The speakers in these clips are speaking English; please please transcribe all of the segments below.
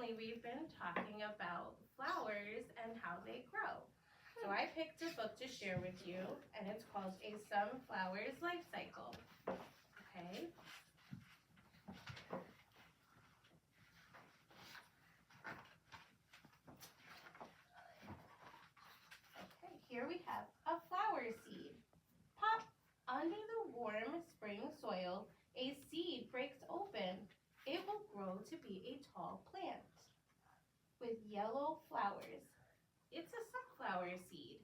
recently we've been talking about flowers and how they grow. So I picked a book to share with you, and it's called A Sunflower's Life Cycle. Okay. Okay, here we have a flower seed. Pop! Under the warm spring soil, a seed breaks open. It will grow to be a tall plant with yellow flowers. It's a sunflower seed.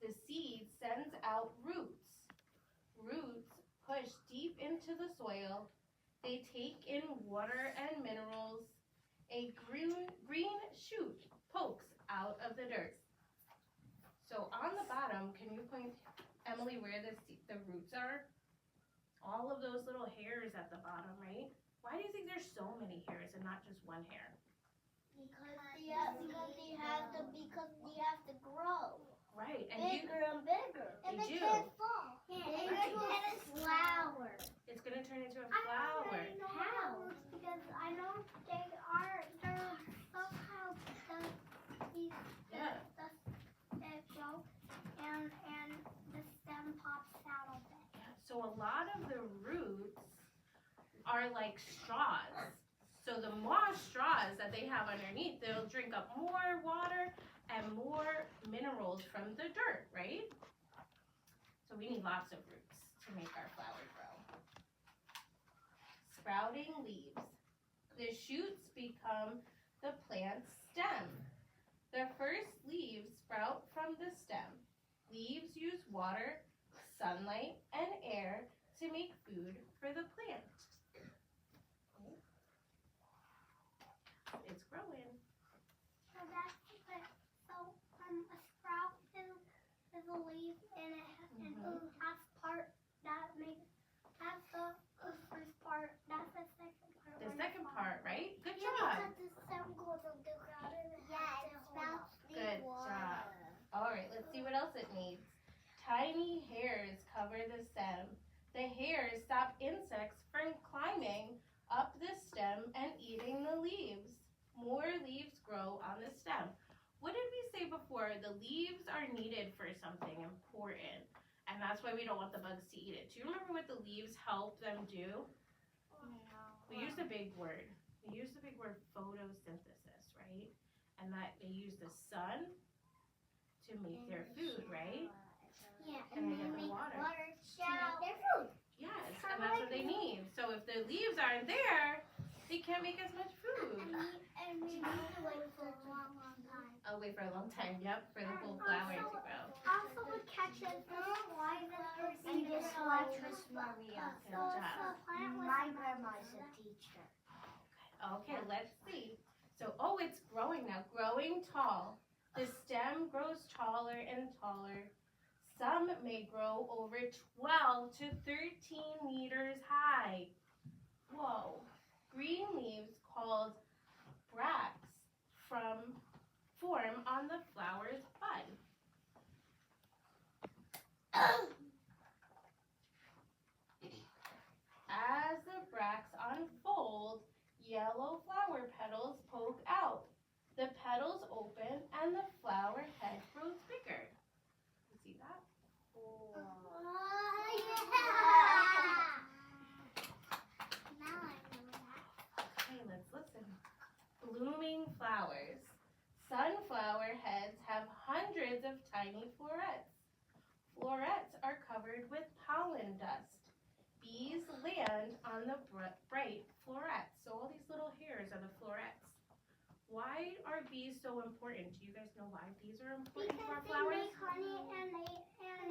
The seed sends out roots. Roots push deep into the soil. They take in water and minerals. A green shoot pokes out of the dirt. So on the bottom, can you point, Emily, where the roots are? All of those little hairs at the bottom, right? Why do you think there's so many hairs and not just one hair? Because they have to grow. Right. And Bigger and bigger. And they do. Can't fall. Right. And a flower. It's going to turn into a flower. How? Because I know they're somehow Yeah. grow and the stem pops out of it. So a lot of the roots are like straws. So the more straws that they have underneath, they'll drink up more water and more minerals from the dirt, right? So we need lots of roots to make our flower grow. Sprouting leaves. The shoots become the plant's stem. The first leaves sprout from the stem. Leaves use water, sunlight, and air to make food for the plant. It's growing. So a sprout is a leaf and it has part that makes that's the first part. That's the second part. The second part, right? Good job. job. Because the stem goes underground and it sprouts Good job. All right, let's see what else it needs. Tiny hairs cover the stem. The hairs stop insects from climbing up the stem and eating the leaves. More leaves grow on the stem. What did we say before? The leaves are needed for something important, and that's why we don't want the bugs to eat it. Do you remember what the leaves help them do? No. We used a big word. We used the big word photosynthesis, right? And that they use the sun to make their food, right? Yeah, And they they get the make water. to make their food. Yes, and that's what they need. So if the leaves aren't there, they can't make as much food. And we need to wait for a long time. I'll wait for a long time, yep, for the whole flower to grow. Also, the catches why and just watch Miss Maria. Good job. My grandma is a teacher. Okay, let's see. So, oh, it's growing now, growing tall. The stem grows taller and taller. Some may grow over 12 to 13 meters high. Whoa. Green leaves called bracts form on the flower's bud. As the bracts unfold, yellow flower petals poke out. The petals open and the flower head grows bigger. You see that? Now I know that. Okay, let's listen. Blooming flowers. Sunflower heads have hundreds of tiny florets. Florets are covered with pollen dust. Bees land on the bright florets. So all these little hairs are the florets. Why are bees so important? Do you guys know why bees are important to our flowers? They make honey and they give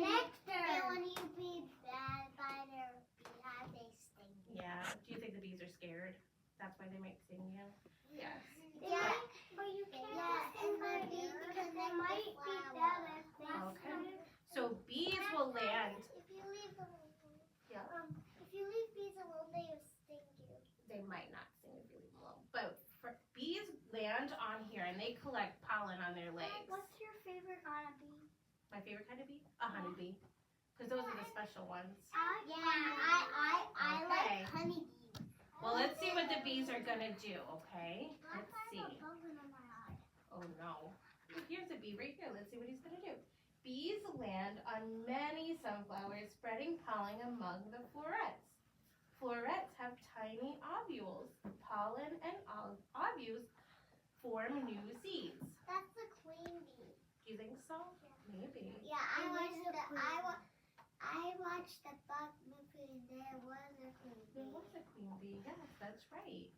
nectar. And when you be bad by their beehive, they sting you. Yeah. Do you think the bees are scared? That's why they might sting you? Yes. Yeah, but you can't sting the bees because they might be bad if they Okay. So bees will land. If you leave them Yeah. if you leave bees alone, they will sting you. They might not sting if you leave them alone. But bees land on here and they collect pollen on their legs. What's your favorite honeybee? My favorite kind of bee? A honeybee. Because those are the special ones. I Okay. like honeybees. Well, let's see what the bees are going to do, okay? Let's see. Oh, no. Here's a bee right here. Let's see what he's going to do. Bees land on many sunflowers, spreading pollen among the florets. Florets have tiny ovules. Pollen and ovules form new seeds. That's the queen bee. Do you think so? Maybe. Yeah, I watched the bug movie. There was a queen bee. There was a queen bee. Yes, that's right.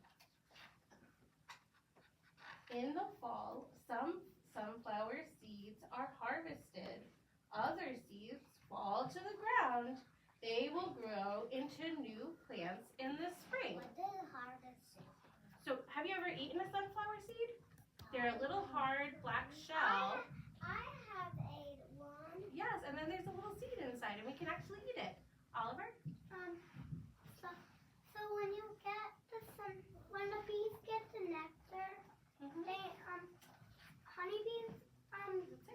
In the fall, some sunflower seeds are harvested. Other seeds fall to the ground. They will grow into new plants in the spring. What did harvest? So, have you ever eaten a sunflower seed? They're a little hard black shell. I have ate one. Yes, and then there's a little seed inside, and we can actually eat it. Oliver? So when you get when the bees get the nectar, they honeybees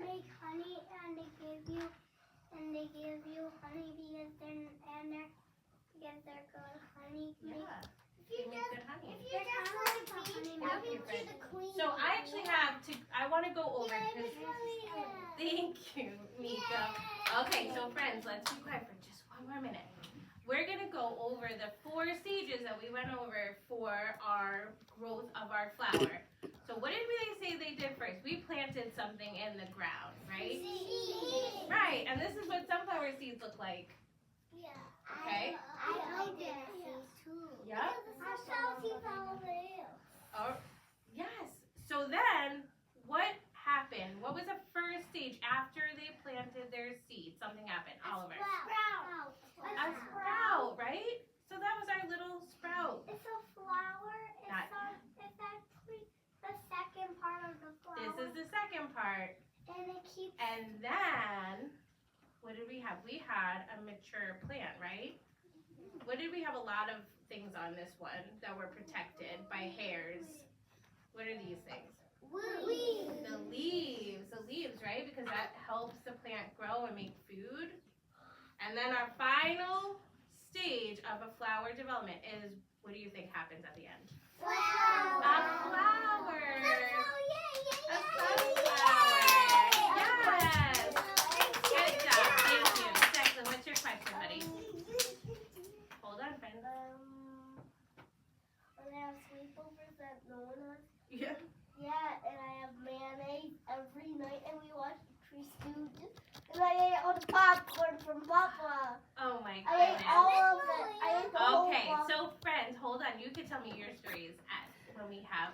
make honey and they give you honey because they're good honey. Yeah. If They make good honey. If you just like honey, that means you're the queen. So I actually have to, I want to go over Yeah, because, yeah. thank you, Mika. Okay, so friends, let's be quiet for just one more minute. We're going to go over the 4 stages that we went over for our growth of our flower. So what did they say they did first? We planted something in the ground, right? Seeds. Right, and this is what sunflower seeds look like. Yeah. Okay. I like it too. Yep. I saw seeds all over here. Oh, yes. So then, what happened? What was the first stage after they planted their seed? Something happened. Oliver. Sprout. A sprout, right? So that was our little sprout. It's a flower. It's actually the second part of the flower. This is the second part. And it keeps. And then, what did we have? We had a mature plant, right? What did we have? A lot of things on this one that were protected by hairs. What are these things? Weeds. The leaves, right? Because that helps the plant grow and make food. And then our final stage of a flower development is, what do you think happens at the end? Flower. A flower. A sunflower. Yes. Good job. Thank you. Declan, what's your question, buddy? Hold on, friend. When I have sleepovers that no one has. Yeah. Yeah, and I have mayonnaise every night, and we watch the Three Stooges. And I ate all the popcorn from Papa. Oh my I ate all goodness. of it. I ate the whole Okay, box. so friends, hold on. You can tell me your stories when we have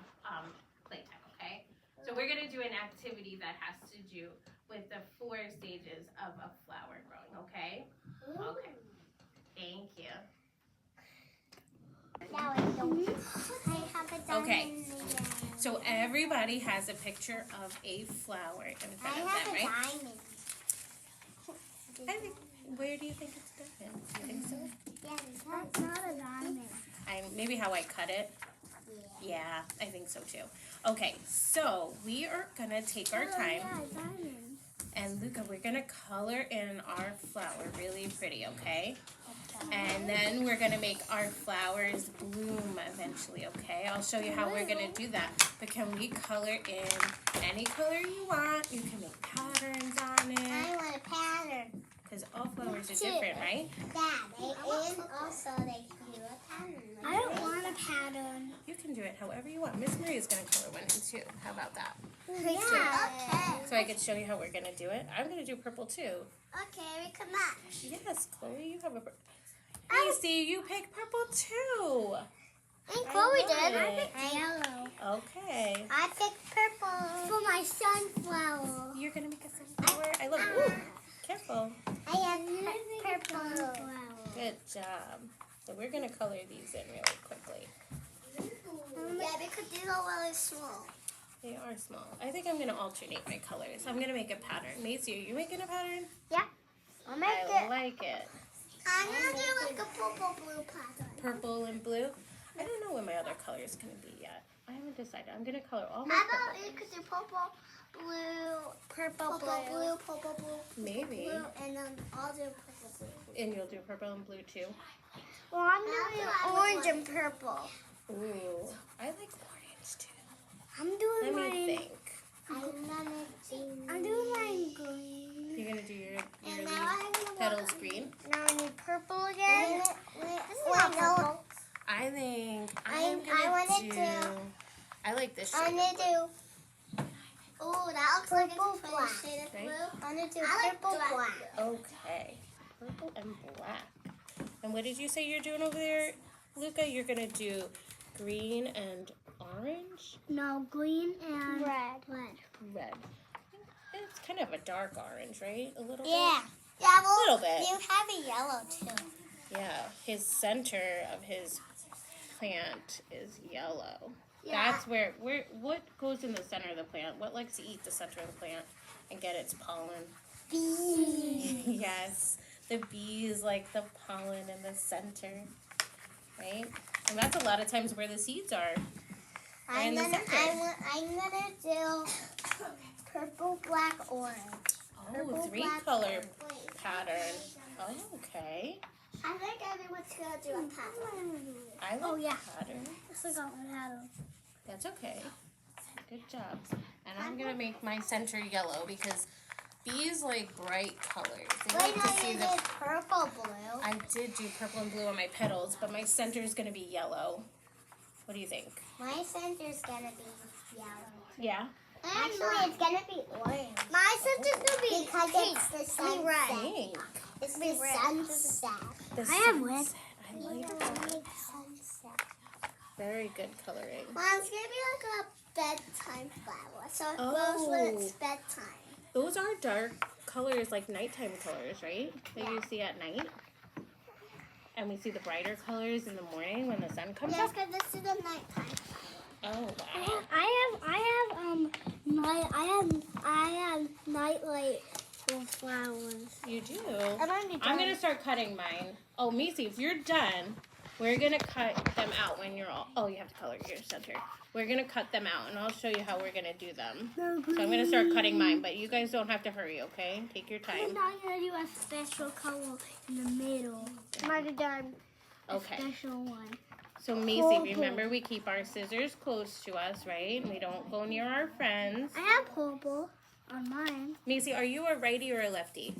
playtime, okay? So we're gonna do an activity that has to do with the 4 stages of a flower growing, okay? Okay. Thank you. Now I don't. I have a diamond. Okay. in the end. So everybody has a picture of a flower in I front of have them, a right? diamond. I think. Where do you think it's diamond? Do you think so? Yeah, that's not a diamond. Maybe how I cut it. Yeah, I think so too. Okay, so we are gonna take our time, Yeah, diamond. and Luca, we're gonna color in our flower really pretty, okay? And then we're gonna make our flowers bloom eventually, okay? I'll show you how we're gonna do that. But can we color in any color you want? You can make patterns on it, I want a pattern. because all flowers are different, right? Dad, and also they can do a pattern. I don't want a pattern. You can do it however you want. Miss Maria's gonna color one in too. How about that? Yeah. Okay. So I can show you how we're gonna do it. I'm gonna do purple too. Okay, we can match. Yes, Chloe, you have a purple. Macy, you picked purple too. And Chloe did. I picked yellow. Okay. I picked purple. For my sunflower. You're gonna make a sunflower? I love it. Ooh, careful. I have purple. Good job. So we're gonna color these in really quickly. Yeah, because these are really small. They are small. I think I'm gonna alternate my colors. I'm gonna make a pattern. Macy, are you making a pattern? Yeah. I'll make I like it. I'm gonna do like a purple blue pattern. Purple and blue. I don't know what my other color is gonna be yet. I haven't decided. I'm gonna color all my How about purple. you could do purple blue, purple, blue, purple, blue. Maybe. Blue, and then I'll do purple, blue. And you'll do purple and blue too. Well, I'm doing orange and purple. Ooh, I like orange too. I'm doing Let mine. me think. I'm doing mine green. You're gonna do your And now I'm gonna petals green. Now I need purple again. This is not purple. I think I wanna do. I like this I shade. want to do. Oh, that looks like it's a funny shade of blue. I want to do purple black. Okay, purple and black. And what did you say you're doing over there, Luca? You're gonna do green and orange? No, green and red. Red. It's kind of a dark orange, right? A little Yeah. bit? Yeah, well, A little bit. you have a yellow too. Yeah, his center of his plant is yellow. Yeah. That's where what goes in the center of the plant? What likes to eat the center of the plant and get its pollen? Bees. Yes, the bees like the pollen in the center, right? And that's a lot of times where the seeds are. I'm in the gonna do purple, black, orange. Oh, Purple, three black, color orange. pattern. Oh, okay. I think everyone's gonna do a pattern. I like Oh, yeah. pattern. I forgot what pattern. That's okay. Good job. And I'm gonna make my center yellow because bees like bright colors. They Wait, like to see you the. did purple, blue. I did do purple and blue on my petals, but my center is gonna be yellow. What do you think? My center's gonna be yellow. Yeah. Actually, it's gonna be orange. My center's gonna be because pink. It's the sunset. Pink. It's the sunset. The I have red. sunset. I like that. Sunset. Very good coloring. Mom's gonna be like a bedtime flower. So it Oh. glows when it's bedtime. Those are dark colors, like nighttime colors, right? That you Yeah. see at night. And we see the brighter colors in the morning when the sun comes Yes, up. because this is a nighttime. Oh wow! I have nightlight flowers. You do. I'm I'm gonna start cutting mine. Oh, Macy, if you're done, we're gonna cut them out when you're all. Oh, you have to color your center. We're gonna cut them out, and I'll show you how we're gonna do them. So I'm gonna start cutting mine, but you guys don't have to hurry, okay? Take your time. I'm gonna do a special color in the middle. I'm done. Okay. Special one. So Macy, Purple. remember we keep our scissors close to us, right? We don't go near our friends. I have purple on mine. Macy, are you a righty or a lefty?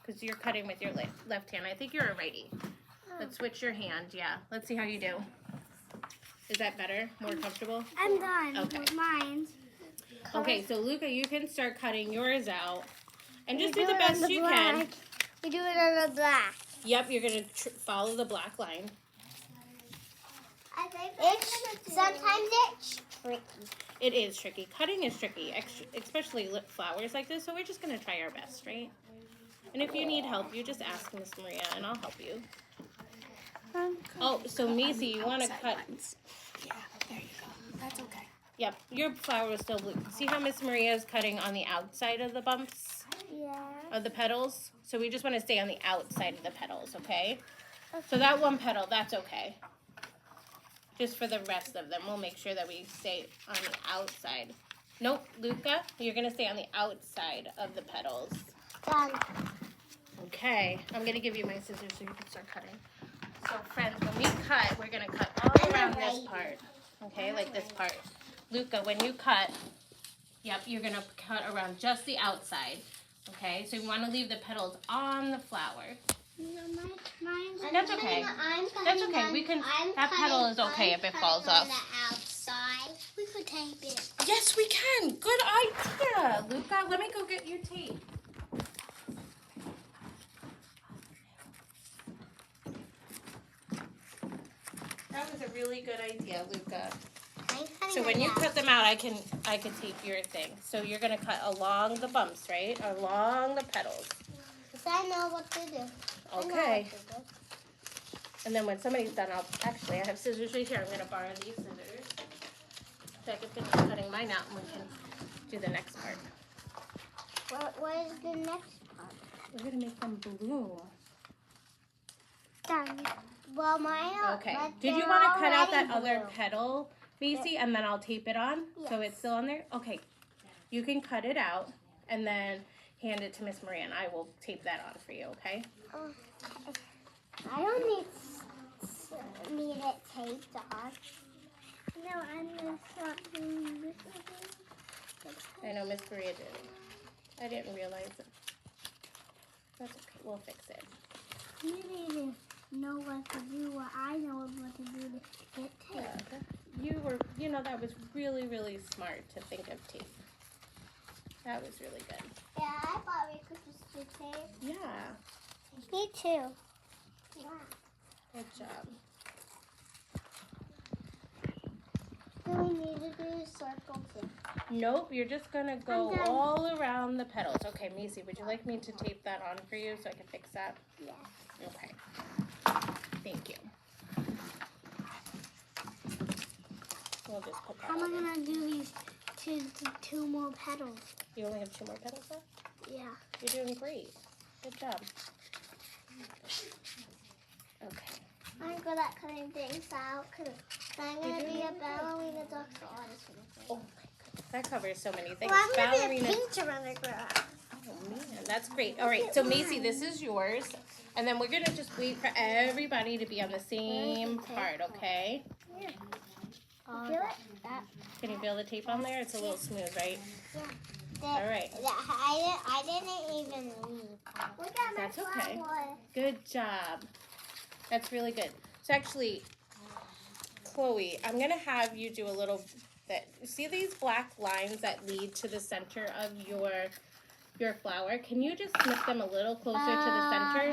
Because you're cutting with your left hand. I think you're a righty. Let's switch your hand. Yeah. Let's see how you do. Is that better? More comfortable? I'm done Okay. with mine. Okay, so Luca, you can start cutting yours out. And just We do the it on best you can. black. We do it on the black. Yep, you're going to follow the black line. I think sometimes it's tricky. It is tricky. Cutting is tricky, especially flowers like this. So we're just going to try our best, right? And if you need help, you just ask Miss Maria and I'll help you. Oh, so Macy, you want to cut... Yeah, there you go. That's okay. Yep, your flower is still blue. See how Miss Maria is cutting on the outside of the bumps Yeah. of the petals? So we just want to stay on the outside of the petals, okay? So that one petal, that's okay. Just for the rest of them, we'll make sure that we stay on the outside. Nope, Luca, you're going to stay on the outside of the petals. Done. Okay, I'm going to give you my scissors so you can start cutting. So friends, when we cut, we're going to cut all around this part. Okay, like this part. Luca, when you cut, yep, you're going to cut around just the outside. Okay, so you want to leave the petals on the flower. That's okay. That's okay. We can. That petal is okay if it falls off. On the outside. We could tape it. Yes, we can. Good idea, Luca. Let me go get your tape. That was a really good idea, Luca. So when you cut them out, I can tape your thing. So you're gonna cut along the bumps, right? Along the petals. I know what to do. Okay. And then when somebody's done, I have scissors right here. I'm gonna borrow these scissors so I can finish cutting mine out, and we can do the next part. What is the next part? We're gonna make them bloom. Done. Well, mine. Okay. Did you want to cut out that other petal, Macy, and then I'll tape it on so it's still on there? Okay. you can cut it out and then hand it to Miss Maria, and I will tape that on for you, okay? I don't need it taped on. No, I'm just doing this. I know Miss Maria did it. I didn't realize it. That's okay. We'll fix it. You need to know what to do, what I know what to do to get taped. Yeah, that was really, really smart to think of tape. That was really good. Yeah, I thought we could just do tape. Yeah. Me too. Yeah. Good job. Do we need to do a circle too? Nope, you're just gonna go I'm done. all around the petals. Okay, Macy, would you like me to tape that on for you so I can fix that? Yeah. Okay. Thank you. We'll just put that How am I on. gonna do these two more petals? You only have 2 more petals left? Yeah. You're doing great. Good job. Okay. I'm good at cutting things out because I'm gonna be a ballerina doctor artist. Oh my goodness, that covers so many things. Well, I'm gonna Ballerina. be a painter when I grow up. Oh man, that's great. All right, so Macy, this is yours. And then we're gonna just wait for everybody to be on the same part, okay? Yeah. Feel it? Can you feel the tape on there? It's a little smooth, right? Yeah. All right. I didn't even leave. Look at my That's okay. flower. Good job. That's really good. So actually, Chloe, I'm gonna have you do a little bit. See these black lines that lead to the center of your flower? Can you just snip them a little closer to the center?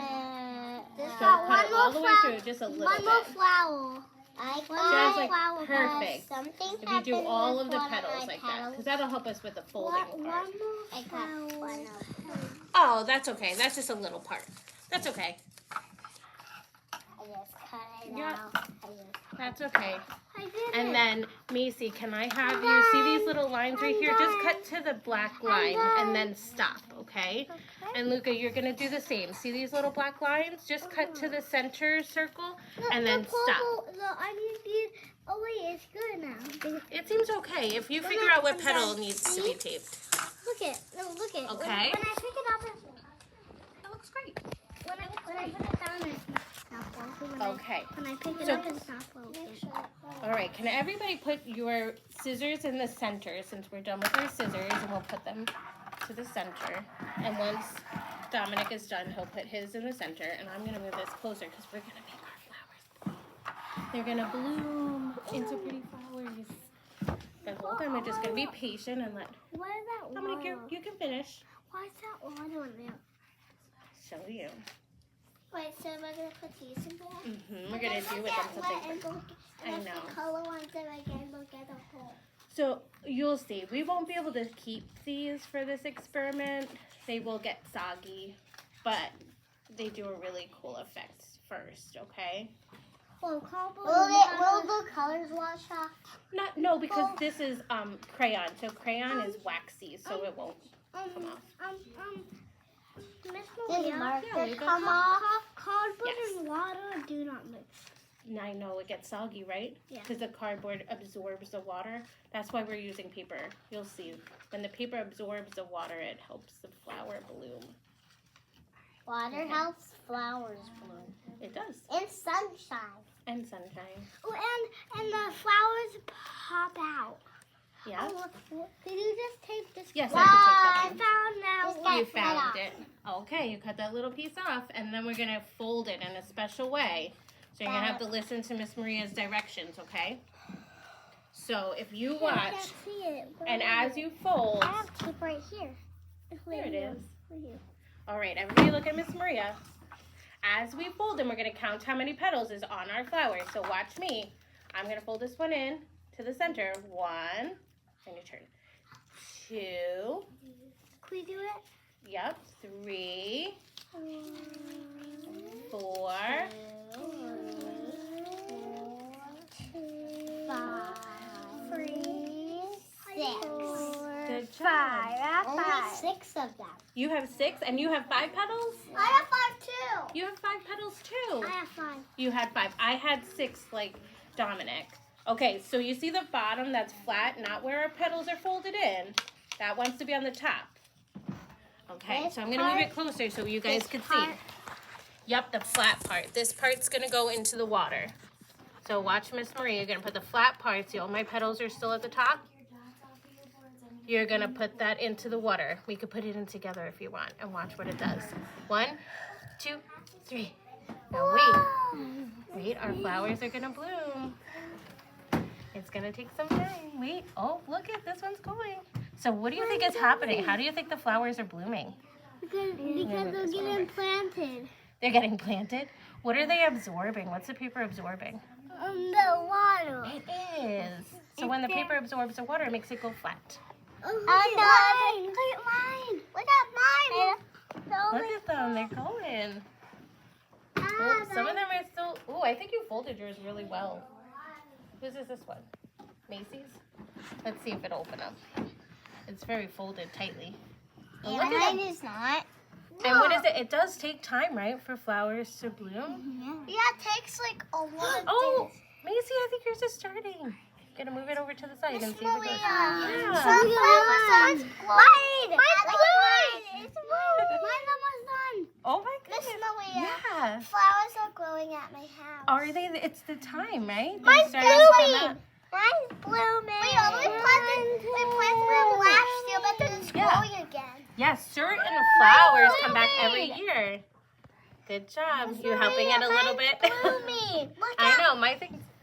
Just Don't cut it all the way through, just a little one more bit. flower. Just like perfect. Something If you do all of the happened with petals one of my like that, because petals. that'll help us with the folding part. One more flower. Oh, that's okay. That's just a little part. That's okay. I just cut it Yeah. out. That's okay. I did And it. then, Macy, can I have you see these little lines right here? Just cut to the black line and then stop, okay? And Luca, you're going to do the same. See these little black lines? Just cut to the center circle and then stop. Oh wait, it's good now. It seems okay if you figure out what petal needs to be taped. Look it. No, look it. Okay. When I pick it up, That looks great. when I put it down, it's not broken. Okay. When I pick it So- up, it's not broken. All right, can everybody put your scissors in the center since we're done with our scissors, and we'll put them to the center. And once Dominic is done, he'll put his in the center, and I'm going to move this closer because we're going to make our flowers bloom. They're going to bloom into pretty flowers. But hold on, we're just going to be patient and let What is that Dominic, water? you can finish. Why is that water in there? Show you. Wait, so am I going to put these in there? We're going to do with them something. I know. The color ones that I can look at the whole. So you'll see, we won't be able to keep these for this experiment. They will get soggy, but they do a really cool effect first, okay? Will the colors wash off? No, because this is crayon. So crayon is waxy, so it won't come off. Miss Yeah, Maria, you go. come off. Cardboard Yes. and water do not mix. I know it gets soggy, right? Yeah. Because the cardboard absorbs the water. That's why we're using paper. You'll see. When the paper absorbs the water, it helps the flower bloom. Water helps flowers bloom. It does. And sunshine. And sunshine. Oh, and the flowers pop out. Yeah? Oh, did you just take this? Yes, Wow, I I can take found now. You found it. Okay, you cut that little piece off, and then we're going to fold it in a special way. So you're going to have to listen to Miss Maria's directions, okay? So if you I watch, can't see it. and as you fold, I have tape right here. there it is. Right here. All right, everybody look at Miss Maria. As we fold them, we're going to count how many petals is on our flower. So watch me. I'm going to fold this one in to the center. 1, and your turn. 2, Can we do it? yep, 3, 4, 5, 3, 6. Good job. Only 6 of them. You have 6, and you have 5 petals? I have 5 too. You have 5 petals too. I have 5. You had 5. I had 6 like Dominic. Okay, so you see the bottom that's flat, not where our petals are folded in. That wants to be on the top. Okay, so I'm going to move it closer so you guys can see. Yep, the flat part. This part's going to go into the water. So watch Miss Marie. You're going to put the flat part. See, all my petals are still at the top. You're going to put that into the water. We could put it in together if you want and watch what it does. 1, 2, 3. Now wait, our flowers are going to bloom. It's going to take some time. Wait, oh, look at this one's going. So what do you think is happening? How do you think the flowers are blooming? Because they're getting planted. They're getting planted? What are they absorbing? What's the paper absorbing? The water. It is. So when the paper absorbs the water, it makes it go flat. Look at mine. Look at mine. Look at them. They're going. Oh, some of them are still... Oh, I think you folded yours really well. Whose is this one? Macy's? Let's see if it'll open up. It's very folded tightly. Oh, look at it. Is not. And what is it? It does take time, right, for flowers to bloom? Yeah, it takes like a lot. Oh, Macy, I think yours is starting. Gonna move it over to the side and see if it goes. Yeah. Mine's almost done. Oh my goodness. Miss Malia. Yeah. Flowers are growing at my house. Are they? It's the time, right? They're Mine's starting to come blooming. up. Mine's blooming. We planted them last year, but then it's growing again. Yes, certain flowers come back every year. Good job. You helping it a little bit? Blooming. Look I know.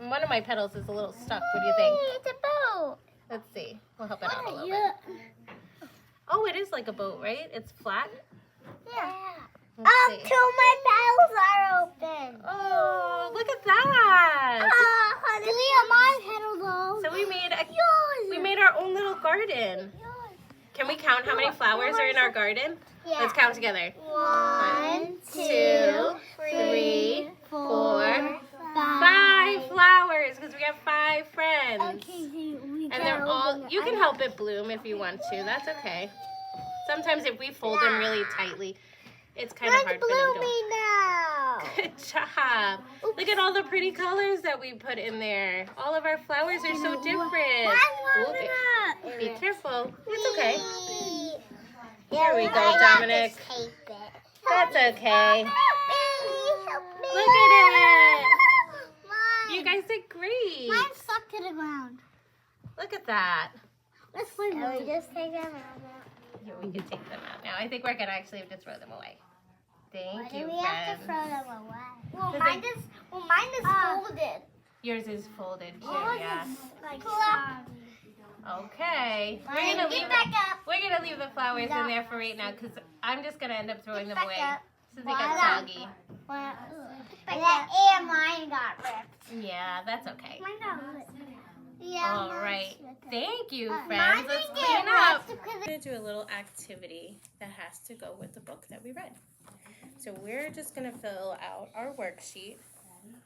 One of my petals is a little stuck. What do you think? It's a boat. Let's see. We'll help it out a little bit. Oh, it is like a boat, right? It's flat. Yeah. Let's see. Till my petals are open. Oh, look at that. My petals. So we made our own little garden. Can we count how many flowers are in our garden? Yeah. Let's count together. 1, 2, 3, 4, 5 flowers because we have 5 friends. Okay, And they're all, you can help it bloom if you want to. That's okay. Sometimes if we fold them really tightly, it's kind of hard for them to. Now. Good job. Look at all the pretty colors that we put in there. All of our flowers are so different. Ooh, be careful. It's okay. Here we go, Dominic. That's okay. Look at it. You guys did great. Mine's stuck to the ground. Look at that. Let's play. We just take them out. Here, we can take them out now. I think we're going to actually have to throw them away. Thank you, We friends. have to throw them away. Well, mine is folded. Yours is folded too, Oh, yeah. Like Okay. Mine, get back up. We're gonna leave the flowers in there for right now because I'm just gonna end up throwing them back away up. since they got soggy. And mine got ripped. Yeah, that's okay. Mine got ripped. Yeah. All right. Thank you, Mine friends. Let's didn't clean get up. ripped We're gonna do a little activity that has to go with the book that we read. So we're just gonna fill out our worksheet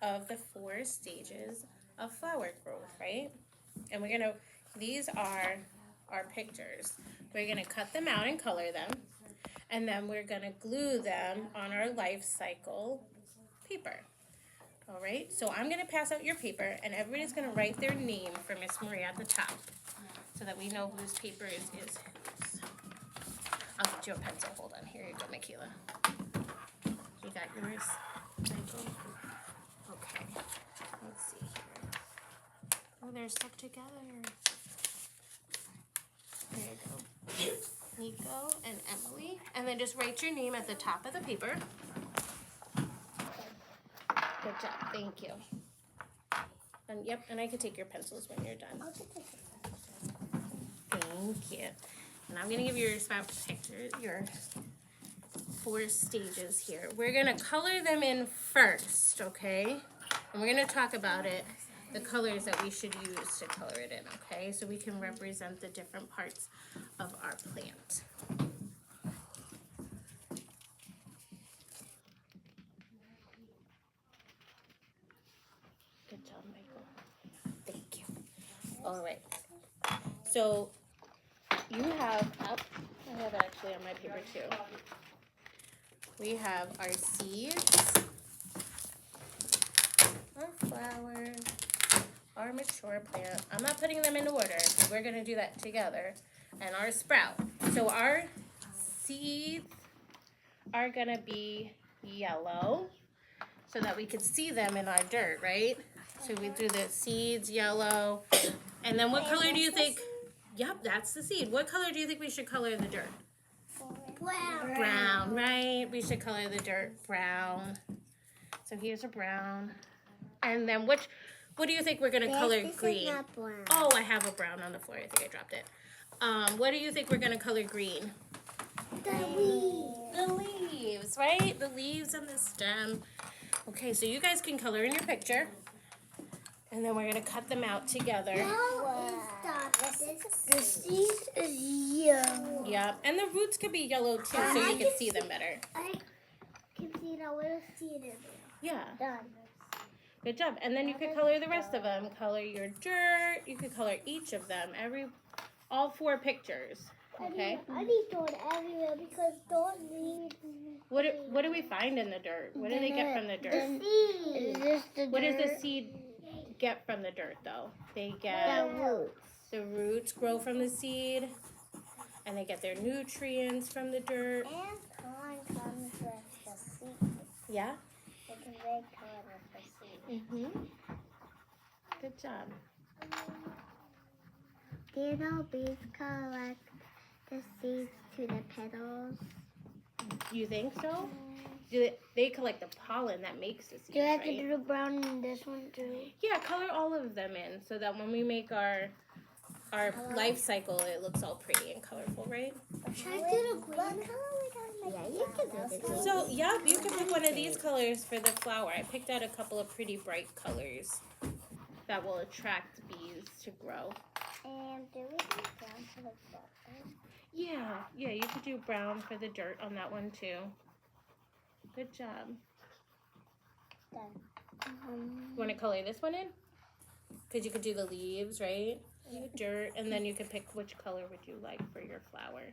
of the 4 stages of flower growth, right? And these are our pictures. We're gonna cut them out and color them, and then we're gonna glue them on our life cycle paper. All right, so I'm gonna pass out your paper, and everybody's gonna write their name for Miss Marie at the top, so that we know whose paper is whose. I'll get you a pencil. Hold on. Here you go, Michaela. You got yours, Michael? Okay. Let's see here. Oh, they're stuck together. There you go. Nico and Emily. And then just write your name at the top of the paper. Good job. Thank you. And yep, and I can take your pencils when you're done. Thank you. And I'm going to give you your spot picture, your 4 stages here. We're going to color them in first, okay? And we're going to talk about it, the colors that we should use to color it in, okay? So we can represent the different parts of our plant. Good job, Michael. Thank you. All right. So you have up, I have it actually on my paper too. We have our seeds, our flowers, our mature plant. I'm not putting them in order. We're going to do that together. and our sprout. So our seeds are gonna be yellow so that we could see them in our dirt, right? So we do the seeds yellow. And then what color do you think? Yep, that's the seed. What color do you think we should color the dirt? Brown. Brown, right? We should color the dirt brown. So here's a brown. And then what do you think we're gonna color green? Oh, I have a brown on the floor. I think I dropped it. What do you think we're gonna color green? The leaves. The leaves, right? The leaves and the stem. Okay, so you guys can color in your picture. And then we're gonna cut them out together. The seed is yellow. Yep, and the roots could be yellow too, so you can see them better. I can see the little seed in there. Yeah, Done. good job. And then you could color the rest of them. Color your dirt. You could color each of them. All 4 pictures. Okay. I need dirt everywhere because dirt leaves. What do we find in the dirt? What do they get from the dirt? The seed. What does the seed get from the dirt though? They get roots. the roots grow from the seed, and they get their nutrients from the dirt. And corn comes with the seed. Yeah. It's a red color with the seed. Mhm. Good job. Little bees collect the seeds to the petals. You think so? They collect the pollen that makes the seeds, Do I have right? to do brown in this one too? Yeah, color all of them in so that when we make our life cycle, it looks all pretty and colorful, right? Should I do the green? Yeah, you can do the green. So, yeah, you can pick one of these colors for the flower. I picked out a couple of pretty bright colors that will attract bees to grow. And do we do brown for the bottom? Yeah, you could do brown for the dirt on that one too. Good job. Done. You want to color this one in? Because you could do the leaves, right? The dirt, and then you could pick which color would you like for your flower.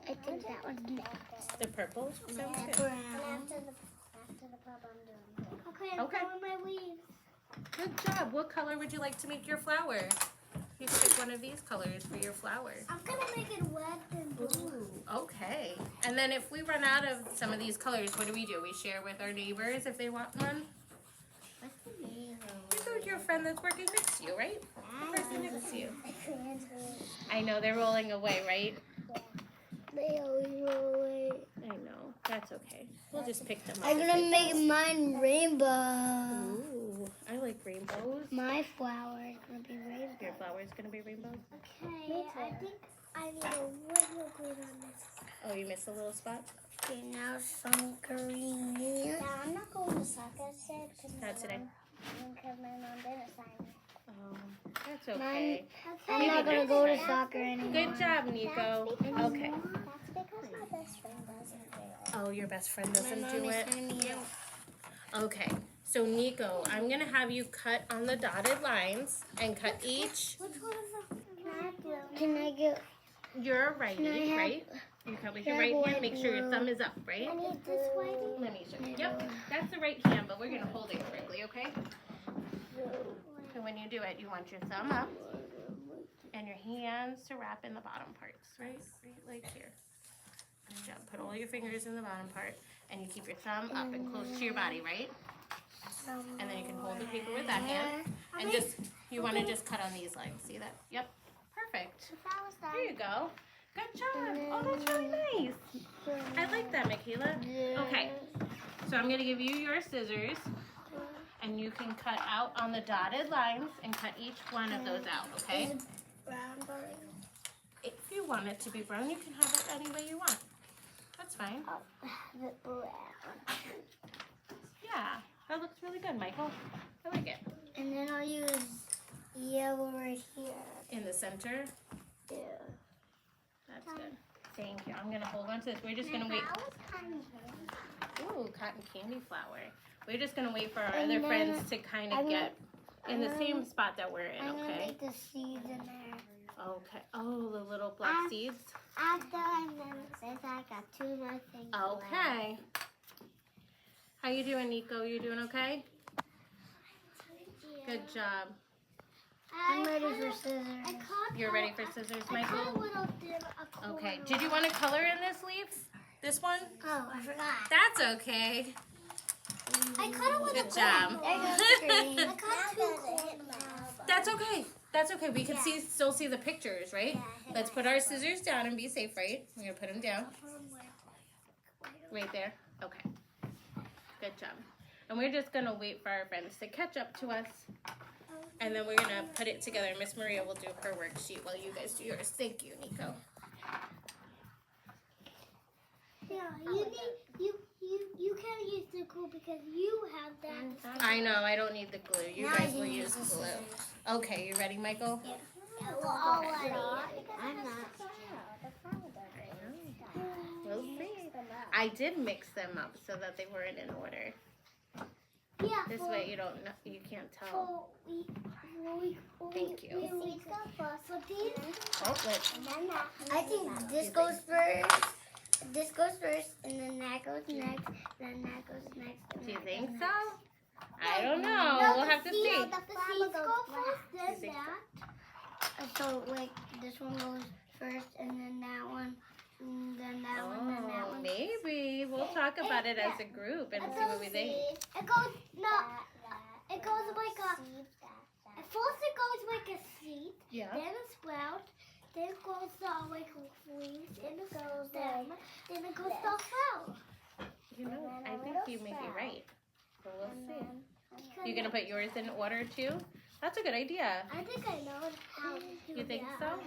I think that one's next. The purple? Sounds good. Brown. After the purple, I'm doing okay, I'm Okay. growing my leaves. Good job. What color would you like to make your flower? You can pick one of these colors for your flower. I'm gonna make it red and blue. Ooh, okay. And then if we run out of some of these colors, what do? We share with our neighbors if they want one? What's the name? You go with your friend that's working next to you, right? The person next to you. I know, they're rolling away, right? They always roll away. I know. That's okay. We'll just pick them up. I'm gonna make mine rainbow. Ooh, I like rainbows. My flower is gonna be rainbow. Your flower is going to be rainbow? Okay, I think I need a little green on this. Oh, you missed a little spot? Okay, now some green. Yeah, I'm not going to soccer set. Not today. Because my mom didn't sign me. Oh, that's okay. I'm Maybe not going to next go to time. soccer anymore. Good job, Nico. Okay. That's because my best friend doesn't do it. Oh, your best friend My doesn't mom do is it? signing me out. Okay. So, Nico, I'm going to have you cut on the dotted lines and cut each. Which one is the... Can I get... You're a righty, Can I have- right? You cut with your Can I right have hand. Make sure your one? thumb is up, right? I need this white. Let me show you. Yep, that's the right hand, but we're going to hold it correctly, okay? So when you do it, you want your thumb up and your hands to wrap in the bottom parts, right? Right like here. Good job. Put all your fingers in the bottom part, and you keep your thumb up and close to your body, right? And then you can hold the paper with that hand, and just, you want to just cut on these lines. See that? Yep. Perfect. There you go. Good job. Oh, that's really nice. I like that, Michaela. Okay. So I'm going to give you your scissors, and you can cut out on the dotted lines and cut each one of those out, okay? Brown bird. If you want it to be brown, you can have it any way you want. That's fine. The brown. Yeah, that looks really good, Michael. I like it. And then I'll use yellow right here. In the center, Yeah. that's good. Thank you. I'm going to hold on to this. We're just going to wait. Ooh, cotton candy flower. We're just going to wait for our And other then friends to kind of get in the same spot that we're in, I'm gonna okay? make the seeds in there. Okay. Oh, the little black seeds. After I'm done with this, I got 2 more things. Okay. How you doing, Nico? You doing okay? Good job. I'm ready for scissors. You're ready for scissors, Michael? A Okay. Did you want to color in this leaf? This one? Oh, I forgot. That's okay. I cut it with Good a job. I cut two. That's okay. That's okay. We can still see the pictures, right? Let's put our scissors down and be safe, right? We're going to put them down. Right there? Okay. Good job. And we're just going to wait for our friends to catch up to us. And then we're going to put it together. Miss Maria will do her worksheet while you guys do yours. Thank you, Nico. Yeah, you can't use the glue because you have that. I know. I don't need the glue. You guys will use glue. Okay. You ready, Michael? Yeah. Well, I'm not. We'll see. I did mix them up so that they weren't in order. Yeah. This way you don't know, you can't tell. Thank you. Oh, let's. I think this goes first. This goes first, and then that goes next, then that goes next. Do you think so? I don't know. We'll have to see. The seeds go first, then that. So, like, this one goes first, and then that one, and then that one, then that Oh, one. maybe. We'll talk about it as a group and see what we think. It goes like at first it goes like a seed, Yeah. then a sprout, then it goes like leaves, then it goes then it goes to a flower. You know, I think you may be right. But we'll see. You're going to put yours in order too? That's a good idea. I think I know how to do You think that. so?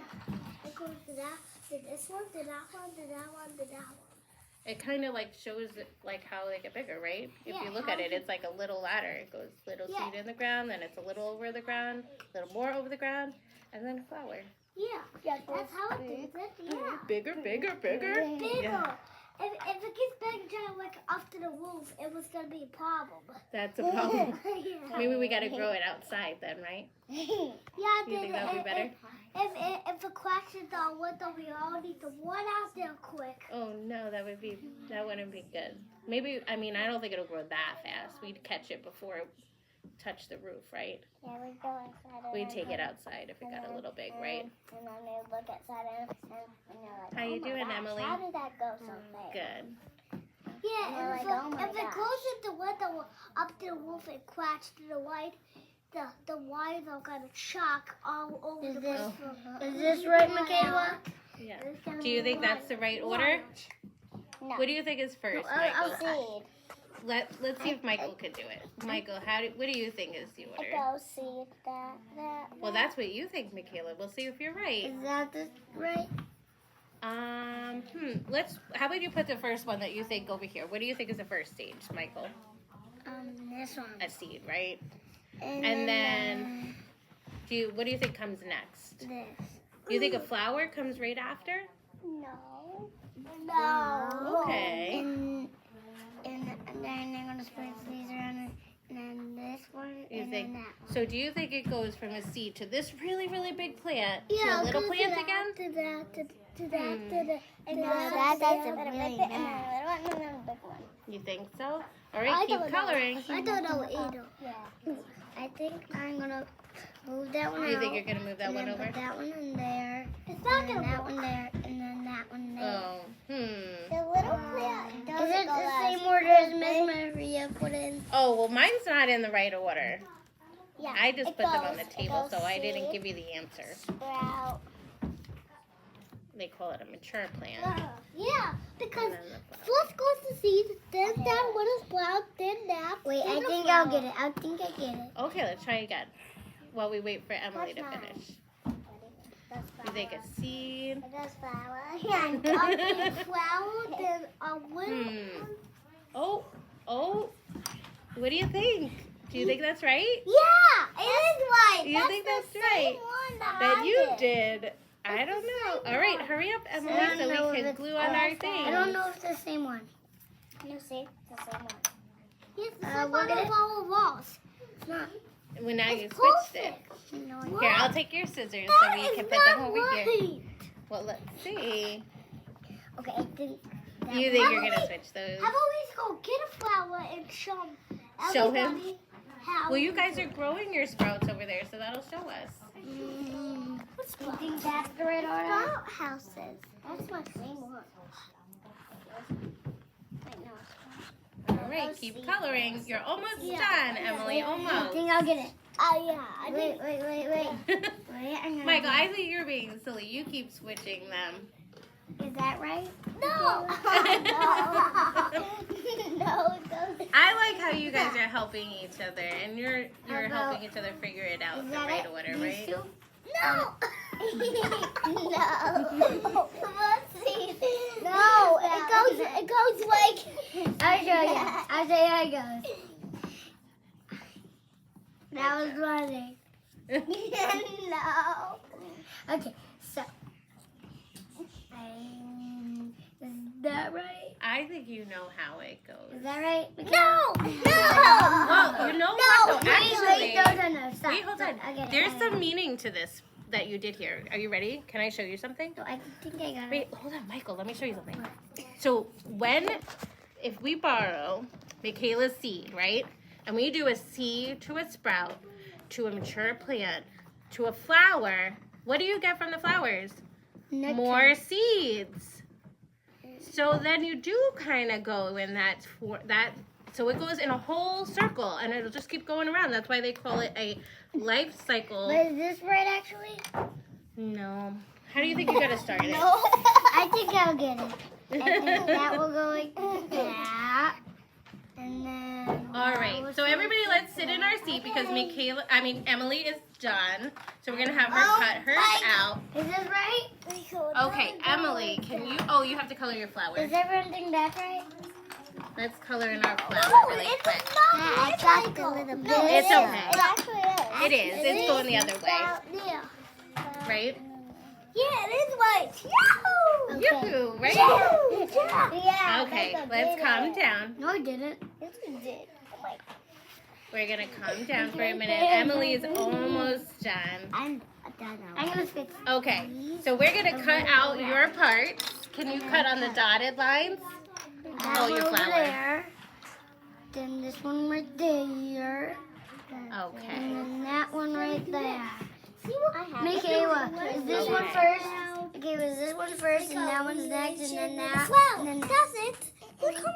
It goes to that, to this one, to that one, to that one, to that one. It kind of like shows like how they get bigger, right? If Yeah, you look at it, it's like a little ladder. It goes little Yeah. seed in the ground, then it's a little over the ground, a little more over the ground, and then a flower. Yeah, that's how it does it. Yeah. Bigger, bigger, bigger. Bigger. Yeah. If it gets bigger, like up to the roof, it was gonna be a problem. That's a problem. Yeah. Maybe we gotta grow it outside then, right? Yeah, You think that would be better? If it cracks into our window, we all need to run out there quick. Oh no, that wouldn't be good. Maybe, I mean, I don't think it'll grow that fast. We'd catch it before it touched the roof, right? Yeah, we go inside. We'd take it outside if it got a little big, right? And then they look outside and they're like, How you "Oh my doing, gosh, Emily?" How did that go so fast? Good. Yeah, And they're if, like, "Oh my if it gosh." goes into the window up to the roof and cracks to the light, the wires are gonna shock all over Is the this- place. Is this right, Michaela? Yeah. It's gonna Do you be think that's the right order? No. What do you think is first, I'll Michael? seed. Let's see if Michael could do it. Michael, what do you think is the I order? go seed that. Well, that's what you think, Michaela. We'll see if you're right. Is that the right? How about you put the first one that you think over here? What do you think is the first stage, Michael? This one. A seed, right? And then what do you think comes next? this. Do you think a flower comes right after? No. No. Okay. And then they're gonna sprinkle these around it, and then this one, You and think? then that one. So do you think it goes from a seed to this really, really big plant Yeah, to a little go plant to that, again? To that, to that, to the. And to that's a the- really big, and then a little one, and then a big one. You think so? All I right, keep don't know. coloring. I don't know either. Yeah. I think I'm gonna move that one You out. think you're gonna move that and one then over? Put that one in there. It's not And then gonna that work. one there, and then that one there. Oh, The little plant Is doesn't it go the as same order as Miss Maria put in? Oh, well, mine's not in the right order. Yeah. I just It put them on goes- the it table, goes so I didn't seed, give you the answer. sprout. They call it a mature plant. Yeah, because And then the flower. first goes the seed, then that one is sprout, then that. Wait, then I the think flower. I'll get it. I think I get it. Okay, let's try again. While we wait for Emily to That's mine. finish. That's You think a seed? That's flower. Okay, flower, then a little. Oh. What do you think? Do you think that's right? Yeah, it is right. You think that's the right? Same one that That I you did. did. I don't know. All right, hurry up, Emily, I don't so know we if can it's- glue on our thing. I don't know if it's the same one. You see, it's the same one. Yes, the Uh, same we're one gonna- of our walls. It's not. Well, now you It's switched it. perfect. No, Here, I'll take your scissors so That we is can put not them over right. here. Well, let's see. Okay, I think. That You one- think How you're about gonna we- switch those? How about we go get a flower and show Show him? everybody how Well, you guys are growing your sprouts over there, so that'll show us. You think that's the right order? Sprout houses. That's my favorite. All right, keep coloring. You're almost done, Emily. I Almost. think I'll get it. Oh yeah. I Wait. Wait, I'm gonna Michael, I think you're being silly. You keep switching them. Is that right? No. No, it goes. I like how you guys are helping each other, and you're How about- helping each other figure it out Is the that right it? order, These right? two? No. No. Whoopsie. No. It goes like. I'll show you. I'll show you how it goes. That was funny. No. Okay, so. Is that right? I think you know how it goes. Is that right? No. Well, you know what? though? Actually, No. Stop. wait, hold on. I get it. There's I get some meaning to this that you did here. Are you ready? Can I show you something? it. I think I got it. Wait, hold on, Michael. Let me show you something. So if we borrow Michaela's seed, right, and we do a seed to a sprout, to a mature plant, to a flower, what do you get from the flowers? Nectar. More seeds. So then you do kind of go in that so it goes in a whole circle and it'll just keep going around. That's why they call it a life cycle. But is this right actually? No. How do you think you gotta start it? I think I'll get it. And then that will go like that. And then. All right. So everybody, let's sit in our seat because Emily is done. So we're gonna have her cut hers out. Is this right? Okay, Emily, you have to color your flowers. Does everyone think that's right? Let's color in our flower No, really it's quick. not. I got the little bit. It's okay. It actually is. It is. It's going the other way, Yeah. right? Yeah, it is white. Yahoo! Yoo-hoo, right? Yeah. Okay, let's calm down. No, I didn't. Yes, we did. Oh my. We're gonna calm down for a minute. Emily is almost done. I'm done now. I'm gonna fix it. Okay, so we're gonna cut out your parts. Can you cut on the dotted lines? That Oh, your one over flower. there. Then this one right there. Okay. And then that one right there. See what I have? Michaela, is this one first? Okay, was this one first, and that one's next, and then that, and then Does it? Well, come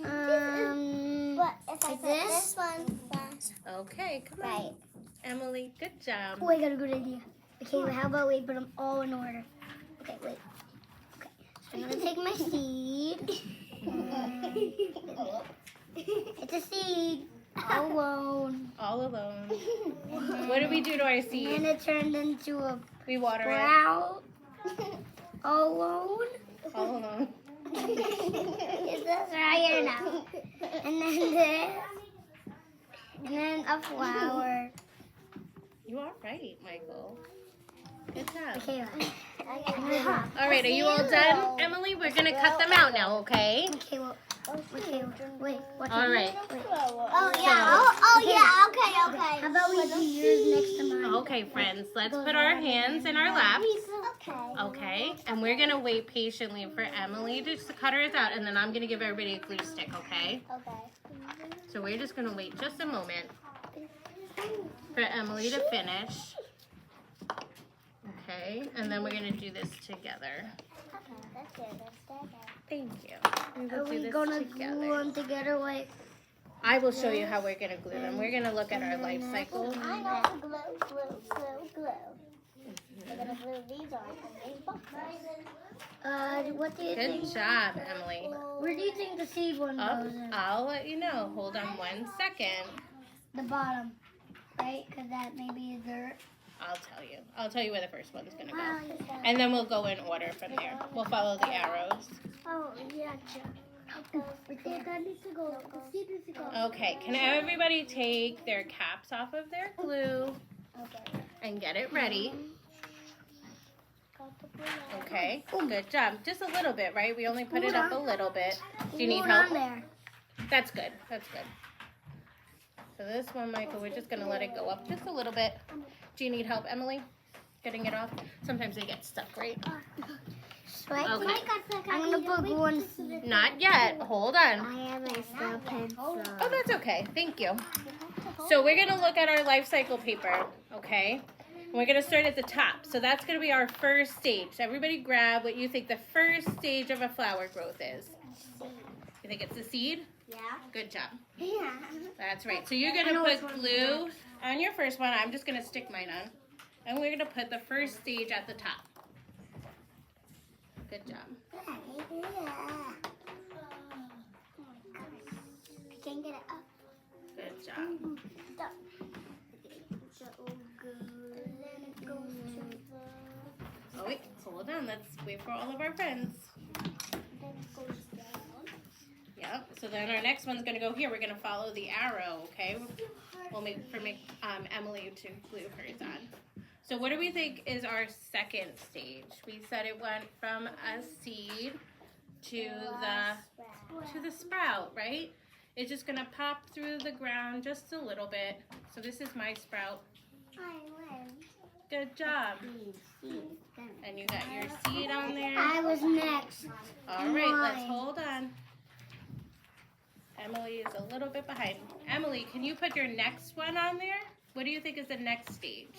on. But if I like put this? this one last. Okay, come on. Right. Emily, good job. Oh, I got a good idea. Okay, how about we put them all in order? Okay, wait. Okay, so I'm gonna take my seed. It's a seed. All alone. All alone. What do we do to our And then seed? it turned into a We water it. sprout. All alone. All alone. Is this right or no? And then this. And then a flower. You are right, Michael. Good job. Okay, All right, are you all done, Emily? We're gonna cut them out now, okay? okay, well, okay, wait. What's All right. Oh yeah. Yeah. Okay. How about we do yours next to mine? Okay, friends, let's put our hands in our laps. Okay. Okay, and we're gonna wait patiently for Emily to cut hers out, and then I'm gonna give everybody a glue stick, okay? Okay. So we're just gonna wait just a moment for Emily to finish. Okay, and then we're gonna do this together. Okay. That's good. That's good. Thank you. We Are will do we this gonna glue together. them together like? I will show you how we're gonna glue them. We're gonna look at our life cycle. I know the glue. I'm gonna glue these on these boxes. What do you Good think? job, Emily. Where do you think the seed one Up, goes in? I'll let you know. Hold on 1 second. The bottom, right? Because that maybe is dirt. I'll tell you. I'll tell you where the first one's gonna Wow, go. you got it. And then we'll go in order from there. We'll follow the arrows. Oh yeah, that needs to go. The seed needs to go. Okay, can everybody take their caps off of their glue Okay. and get it ready? Got the glue out. Okay, good job. Just a little bit, right? We only put it up a little bit. Do you need Glue it help? on there. That's good. That's good. So this one, Michael, we're just gonna let it go up just a little bit. Do you need help, Emily? Getting it off? Sometimes they get stuck, right? So I Okay. think I'm gonna put glue on seed. Not yet. Hold on. I have a steel pencil. Oh, that's okay. Thank you. So we're gonna look at our life cycle paper, okay? We're going to start at the top. So that's going to be our first stage. Everybody grab what you think the first stage of a flower growth is. You think it's the seed? Yeah. Good job. Yeah. That's right. So you're going to put glue on your first one. I'm just going to stick mine on. And we're going to put the first stage at the top. Good job. I can't get it up. Good job. Oh wait, hold on. Let's wait for all of our friends. Yep. So then our next one's going to go here. We're going to follow the arrow, okay? We'll make Emily to glue hers on. So what do we think is our second stage? We said it went from a seed to the sprout, right? It's just going to pop through the ground just a little bit. So this is my sprout. Good job. And you got your seed on there. I was next. All right, let's hold on. Emily is a little bit behind. Emily, can you put your next one on there? What do you think is the next stage?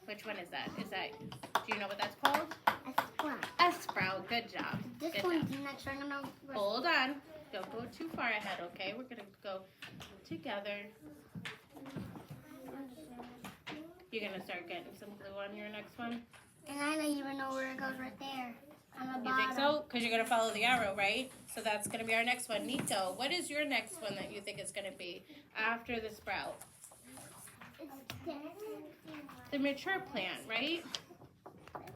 Which one is that? Do you know what that's called? A sprout. A sprout. Good job. This Good one's job. next. I'm gonna. Hold on. Don't go too far ahead, okay? We're going to go together. You're going to start getting some glue on your next one? And I don't even know where it goes right there. On the You bottom. think so? Because you're going to follow the arrow, right? So that's going to be our next one. Nico, what is your next one that you think is going to be after the sprout? The mature plant, right?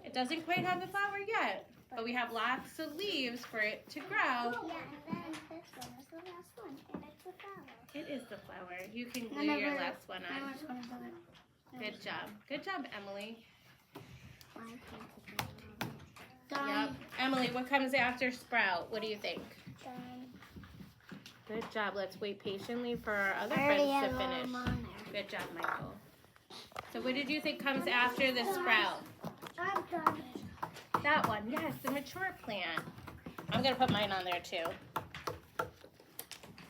It doesn't quite have the flower yet, but we have lots of leaves for it to grow. Yeah, and then this one is the last one, and it's the flower. It is the flower. You can glue your last one on. Good job. Good job, Emily. Yep. Emily, what comes after sprout? What do you think? Good job. Let's wait patiently for our other friends to finish. Good job, Michael. So what did you think comes after the sprout? I'm done. That one. Yes, the mature plant. I'm going to put mine on there too.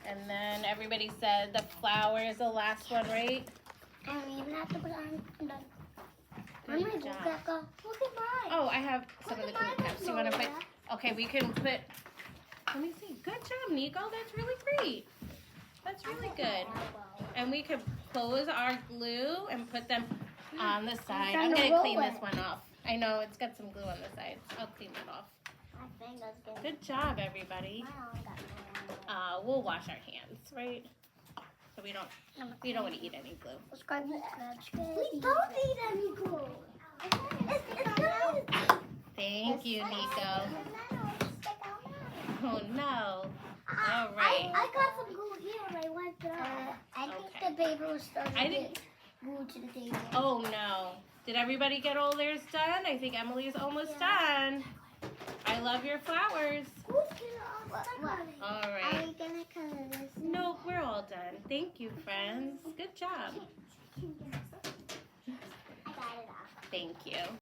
And then everybody said the flower is the last one, right? I don't even have to put on. Good job. Look at mine. Oh, I have some of the glue caps. You want to put? Okay, we can put. Let me see. Good job, Nico. That's really great. That's really good. And we could close our glue and put them on the side. I'm going to clean this one off. I know it's got some glue on the sides. I'll clean that off. Good job, everybody. We'll wash our hands, right? So we don't want to eat any glue. We don't need any glue. It's good. Thank you, Nico. Oh no. All right. I got some glue here and I wiped it off. I think the paper was starting to get glued to the table. Oh no. Did everybody get all theirs done? I think Emily's almost done. I love your flowers. All Are right. we gonna color this? No, we're all done. Thank you, friends. Good job. I got it off. Thank you.